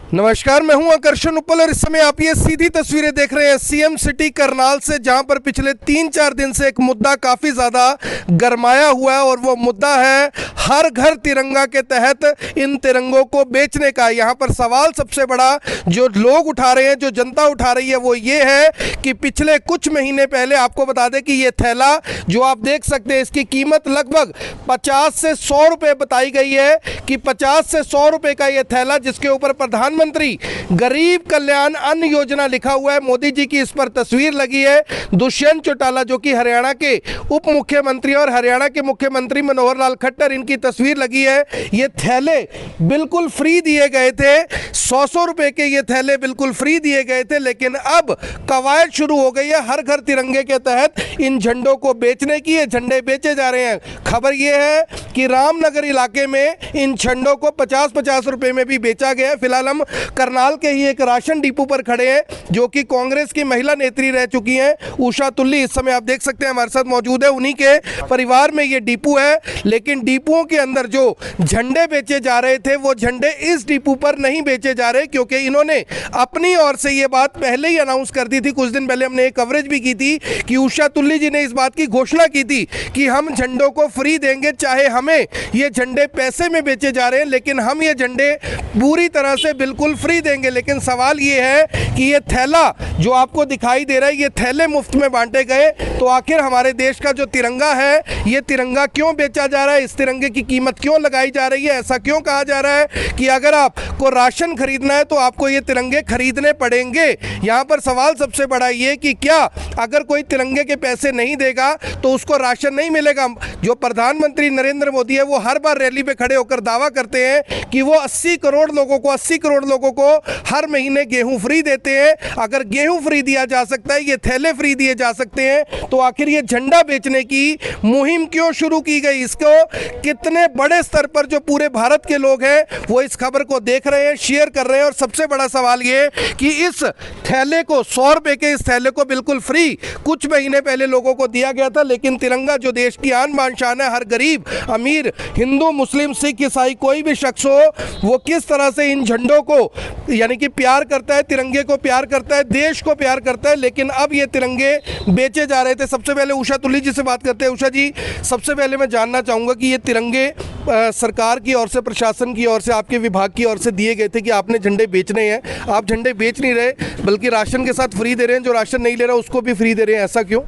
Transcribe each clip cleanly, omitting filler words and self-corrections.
नमस्कार, मैं हूं आकर्षण उपल और इस समय आप ये सीधी तस्वीरें देख रहे हैं सीएम सिटी करनाल से, जहां पर पिछले 3-4 दिन से एक मुद्दा काफ़ी ज़्यादा गरमाया हुआ है और वो मुद्दा है हर घर तिरंगा के तहत इन तिरंगों को बेचने का। यहां पर सवाल सबसे बड़ा जो लोग उठा रहे हैं, जो जनता उठा रही है, वो ये है कि पिछले कुछ महीने पहले आपको बता दें कि ये थैला जो आप देख सकते हैं, इसकी कीमत लगभग 50 से 100 रुपये बताई गई है कि 50 से 100 रुपये का ये थैला, जिसके ऊपर प्रधानमंत्री गरीब कल्याण अन्न योजना लिखा हुआ है, मोदी जी की इस पर तस्वीर लगी है। दुष्यंत चौटाला जो कि हरियाणा के उप मुख्यमंत्री और हरियाणा के मुख्यमंत्री मनोहर लाल खट्टर, इनकी तस्वीर लगी है। ये थैले बिल्कुल फ्री दिए गए थे, 100 रुपए के ये थैले बिल्कुल फ्री दिए गए थे, लेकिन अब कवायद शुरू हो गई है हर घर तिरंगे के तहत इन झंडों को बेचने की। ये झंडे बेचे जा रहे हैं। खबर ये है कि रामनगर इलाके में इन झंडों को 50-50 रुपए में भी बेचा गया है। फिलहाल हम करनाल के ही एक राशन डिपो पर खड़े हैं, जो कि कांग्रेस की महिला नेत्री रह चुकी हैं उषा तुल्ली, इस समय आप देख सकते हैं हमारे साथ मौजूद है। उन्हीं के परिवार में ये डिपो है, लेकिन डिपों के अंदर जो झंडे बेचे जा रहे थे वो झंडे इस डिपो पर नहीं बेचे जा रहे, क्योंकि इन्होंने अपनी ओर से ये बात पहले ही अनाउंस कर दी थी। कुछ दिन पहले हमने एक कवरेज भी की थी कि उषा तुल्ली जी ने इस बात की घोषणा की थी कि हम झंडों को फ्री देंगे, चाहे हमें ये झंडे पैसे में बेचे जा रहे हैं, लेकिन हम ये झंडे पूरी तरह से बिल्कुल फ्री देंगे। लेकिन सवाल ये है कि ये थैला जो आपको दिखाई दे रहा है, ये थैले मुफ्त में बांटे गए, तो आखिर हमारे देश का जो तिरंगा है, ये तिरंगा क्यों बेचा जा रहा है? इस तिरंगे की कीमत क्यों लगाई जा रही है? ऐसा क्यों कहा जा रहा है कि अगर आपको राशन खरीदना है तो आपको ये तिरंगे खरीदने पड़ेंगे? यहाँ पर सवाल सबसे बड़ा ये कि क्या अगर कोई तिरंगे के पैसे नहीं देगा तो उसको राशन नहीं मिलेगा? जो प्रधानमंत्री नरेंद्र मोदी है, वो हर बार रैली पे खड़े होकर दावा करते हैं कि वो 80 करोड़ लोगों को हर महीने गेहूं फ्री देते हैं। अगर गेहूं फ्री दिया जा सकता है, ये थैले फ्री दिए जा सकते हैं, तो आखिर ये झंडा बेचने की मुहिम क्यों शुरू की गई? इसको कितने बड़े स्तर पर जो पूरे भारत के लोग हैं वो इस खबर को देख रहे हैं, शेयर कर रहे हैं। और सबसे बड़ा सवाल ये कि इस थैले को 100 रुपए के इस थैले को बिल्कुल फ्री कुछ महीने पहले लोगों को दिया गया था, लेकिन तिरंगा जो देश की आन बान शान है, हर गरीब अमीर, हिंदू मुस्लिम सिख ईसाई कोई भी शख्स हो, वो किस तरह से इन झंडों को यानी कि प्यार करता है, तिरंगे को प्यार करता है, देश को प्यार करता है, लेकिन अब ये तिरंगे बेचे जा रहे थे। सबसे पहले उषा तुल्ली जी से बात करते हैं। उषा जी, सबसे पहले मैं जानना चाहूँगा कि ये तिरंगे सरकार की ओर से, प्रशासन की ओर से, आपके विभाग की ओर से दिए गए थे कि आपने झंडे बेचने हैं, आप झंडे बेच नहीं रहे बल्कि राशन के साथ फ्री दे रहे हैं, जो राशन नहीं ले रहा उसको भी फ्री दे रहे हैं, ऐसा क्यों?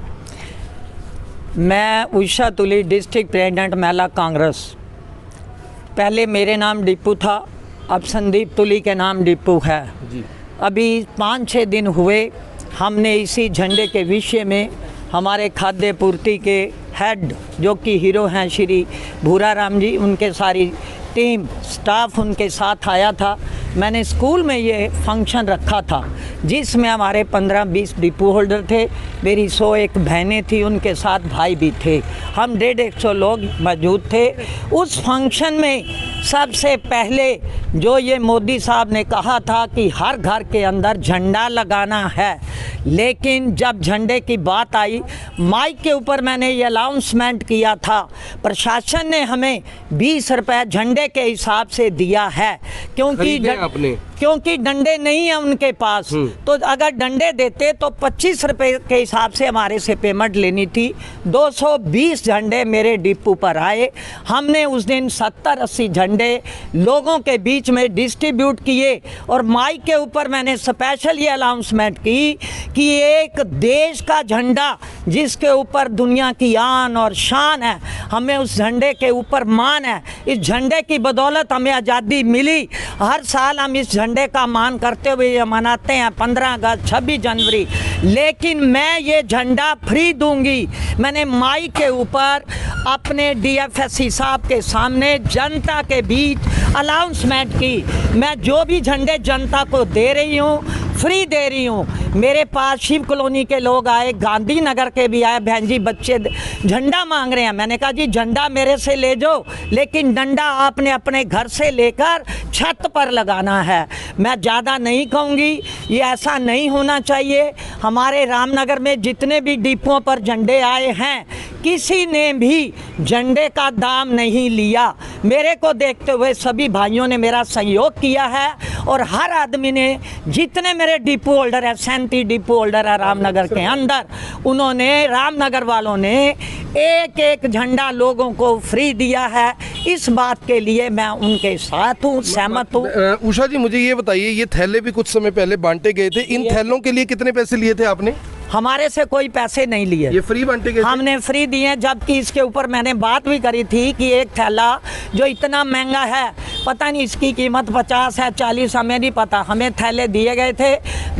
मैं उषा तुल्ली, डिस्ट्रिक्ट प्रेसिडेंट महिला कांग्रेस। पहले मेरे नाम डिपू था, अब संदीप तुल्ली के नाम डिपू है जी। अभी 5-6 दिन हुए हमने इसी झंडे के विषय में हमारे खाद्य पूर्ति के हेड जो कि हीरो हैं श्री भूरा राम जी, उनके सारी टीम स्टाफ उनके साथ आया था। मैंने स्कूल में ये फंक्शन रखा था जिसमें हमारे 15-20 डिपो होल्डर थे, मेरी 101 बहनें थी, उनके साथ भाई भी थे, हम 150 लोग मौजूद थे। उस फंक्शन में सबसे पहले जो ये मोदी साहब ने कहा था कि हर घर के अंदर झंडा लगाना है, लेकिन जब झंडे की बात आई, माइक के ऊपर मैंने ये अनाउंसमेंट किया था, प्रशासन ने हमें 20 रुपये झंडे के हिसाब से दिया है, क्योंकि डंडे नहीं है उनके पास। तो अगर डंडे देते तो 25 रुपये के हिसाब से हमारे से पेमेंट लेनी थी। 220 झंडे मेरे डिपो पर आए। हमने उस दिन 70-80 झंडे लोगों के बीच में डिस्ट्रीब्यूट किए और माइक के ऊपर मैंने स्पेशल ये अनाउंसमेंट की कि एक देश का झंडा जिसके ऊपर दुनिया की आन और शान है, हमें उस झंडे के ऊपर मान है। इस झंडे की बदौलत हमें आज़ादी मिली। हर साल हम इस झंडे का मान करते हुए मनाते हैं 15 अगस्त, 26 जनवरी, लेकिन मैं ये झंडा फ्री दूंगी। मैंने माइक के ऊपर अपने DFSC साहब के सामने जनता के बीच अनाउंसमेंट की, मैं जो भी झंडे जनता को दे रही हूँ फ्री दे रही हूँ। मेरे पास शिव कॉलोनी के लोग आए, गांधीनगर के भी आए, बहन जी बच्चे झंडा मांग रहे हैं। मैंने कहा जी झंडा मेरे से ले जाओ, लेकिन डंडा आपने अपने घर से लेकर छत पर लगाना है। मैं ज़्यादा नहीं कहूँगी, ये ऐसा नहीं होना चाहिए। हमारे रामनगर में जितने भी डिपों पर झंडे आए हैं, किसी ने भी झंडे का दाम नहीं लिया। मेरे को देखते हुए सभी भाइयों ने मेरा सहयोग किया है और हर आदमी ने, जितने मेरे डिपो होल्डर है, 37 डिपो होल्डर है रामनगर के अंदर, उन्होंने, रामनगर वालों ने एक एक झंडा लोगों को फ्री दिया है। इस बात के लिए मैं उनके साथ हूँ, सहमत हूँ। उषा जी, मुझे ये बताइए, ये थैले भी कुछ समय पहले बांटे गए थे, इन थैलों के लिए कितने पैसे लिए थे आपने? हमारे से कोई पैसे नहीं लिए, ये फ्री बांटे गए थे? हमने फ्री दिए, जबकि इसके ऊपर मैंने बात भी करी थी कि एक थैला जो इतना महंगा है, पता नहीं इसकी कीमत 50 है 40, हमें नहीं पता। हमें थैले दिए गए थे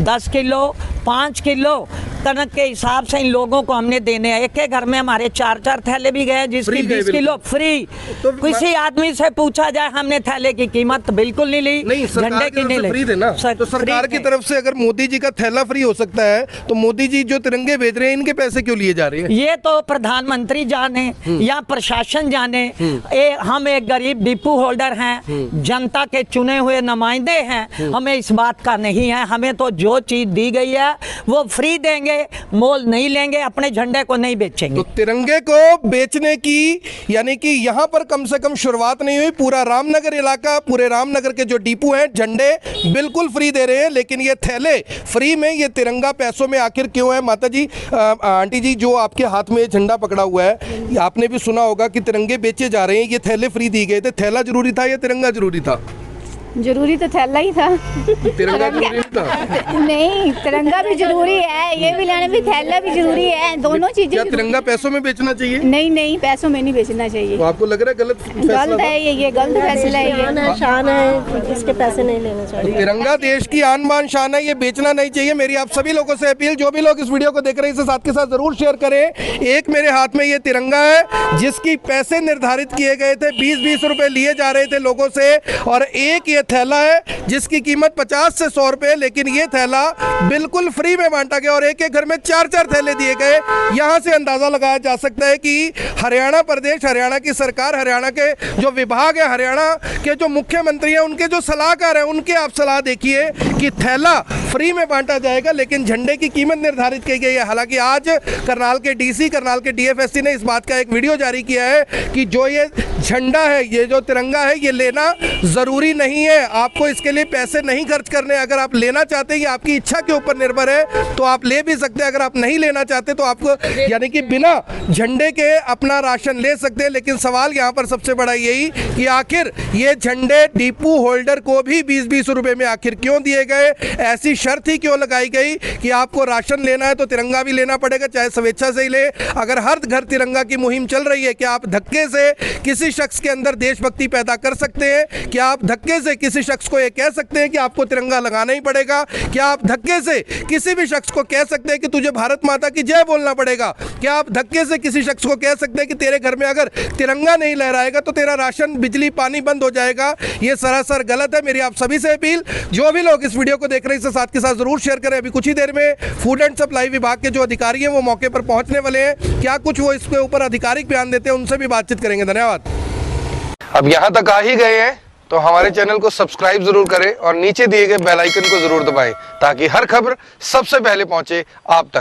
10 किलो 5 किलो कनक के हिसाब से इन लोगों को हमने देने हैं। एक एक घर में हमारे 4-4 थैले भी गए, जिसकी 20 किलो फ्री। तो किसी आदमी से पूछा जाए, हमने थैले की कीमत बिल्कुल नहीं ली, नहीं, सरकार की तरफ से फ्री देना। तो सरकार की तरफ से अगर मोदी जी का थैला फ्री हो सकता है, तो मोदी जी जो तिरंगे भेज रहे हैं, इनके पैसे क्यों लिए जा रहे हैं? ये तो प्रधानमंत्री जाने या प्रशासन जाने। हम एक गरीब डिपो होल्डर हैं, जनता के चुने हुए नुमाइंदे हैं, हमें इस बात का नहीं है। हमें तो जो चीज दी गई है वो फ्री देंगे, मोल नहीं लेंगे, अपने झंडे को नहीं बेचेंगे। तो तिरंगे को बेचने की, यानी कि यहाँ पर कम से कम शुरुआत नहीं हुई। पूरा रामनगर इलाका, पूरे रामनगर के जो डिपो हैं, झंडे बिल्कुल फ्री दे रहे हैं, लेकिन ये थैले फ्री में, ये तिरंगा पैसों में आखिर क्यों है? माता जी, आंटी जी, जो आपके हाथ में झंडा पकड़ा हुआ है, ये आपने भी सुना होगा कि तिरंगे बेचे जा रहे हैं, ये थैले फ्री दिए गए थे। थैला जरूरी था या तिरंगा जरूरी था? जरूरी तो थैला ही था। तिरंगा जरूरी नहीं था? नहीं, तिरंगा भी जरूरी है, ये भी लेना भी, थैला भी जरूरी है, दोनों चीजें। क्या तिरंगा पैसों में बेचना चाहिए? नहीं नहीं, पैसों में नहीं बेचना चाहिए। तो आपको लग रहा है गलत फैसला गलत है ये गलत फैसला है ये। शान है, इसके पैसे नहीं लेने चाहिए। तिरंगा देश की आन बान शान है, ये बेचना नहीं चाहिए। मेरी आप सभी लोगों से अपील, जो भी लोग इस वीडियो को देख रहे हैं, इसे साथ के साथ जरूर शेयर करें। एक मेरे हाथ में ये तिरंगा है, जिसकी पैसे निर्धारित किए गए थे, 20-20 रुपए लिए जा रहे थे लोगों से, और एक ये थैला है जिसकी कीमत 50 से 100 रुपए, लेकिन ये थैला बिल्कुल फ्री में बांटा गया और एक एक घर में 4-4 थैले दिए गए। यहां से अंदाजा लगाया जा सकता है कि हरियाणा प्रदेश, हरियाणा की सरकार, हरियाणा के जो विभाग है, हरियाणा के जो मुख्यमंत्री हैं, उनके जो सलाहकार हैं, उनके आप सलाह देखिए कि थैला फ्री में बांटा जाएगा, लेकिन झंडे की कीमत निर्धारित की गई है। हालांकि आज करनाल के डीसी, करनाल के डीएफएससी ने इस बात का एक वीडियो जारी किया है कि जो ये झंडा है, ये जो तिरंगा है, ये लेना जरूरी नहीं है, आपको इसके लिए पैसे नहीं खर्च करने। अगर आप लेना चाहते हैं, ये आपकी इच्छा के ऊपर निर्भर है, तो आप ले भी सकते हैं। अगर आप नहीं लेना चाहते तो आपको, यानी कि बिना झंडे के अपना राशन ले सकते हैं। लेकिन सवाल यहाँ पर सबसे बड़ा यही कि आखिर ये झंडे डिपो होल्डर को भी 20-20 रुपए में आखिर क्यों दिए गए? ऐसी शर्त ही क्यों लगाई गई कि आपको राशन लेना है तो तिरंगा भी लेना पड़ेगा, चाहे स्वेच्छा से ही ले? अगर हर घर तिरंगा की मुहिम चल रही है, क्या आप धक्के से किसी शख्स के अंदर देशभक्ति पैदा कर सकते हैं? क्या आप धक्के से किसी शख्स को ये कह सकते हैं कि आपको तिरंगा लगाना ही पड़ेगा? क्या आप धक्के से किसी भी शख्स को कह सकते हैं कि तुझे भारत माता की जय बोलना पड़ेगा? क्या आप धक्के से किसी शख्स को कह सकते हैं कि तेरे घर में अगर तिरंगा नहीं लहराएगा तो तेरा राशन, बिजली, पानी बंद हो जाएगा? ये सरासर गलत है। मेरी आप सभी से अपील, जो भी लोग इस वीडियो को देख रहे हैं, इसे साथ के साथ जरूर शेयर करें। अभी कुछ ही देर में फूड एंड सप्लाई विभाग के जो अधिकारी हैं वो मौके पर पहुंचने वाले हैं। क्या कुछ वो इसके ऊपर आधिकारिक बयान देते हैं, उनसे भी बातचीत करेंगे। धन्यवाद। अब यहाँ तक आ ही गए हैं तो हमारे चैनल को सब्सक्राइब जरूर करें और नीचे दिए गए बेल आइकन को जरूर दबाएं, ताकि हर खबर सबसे पहले पहुंचे आप तक।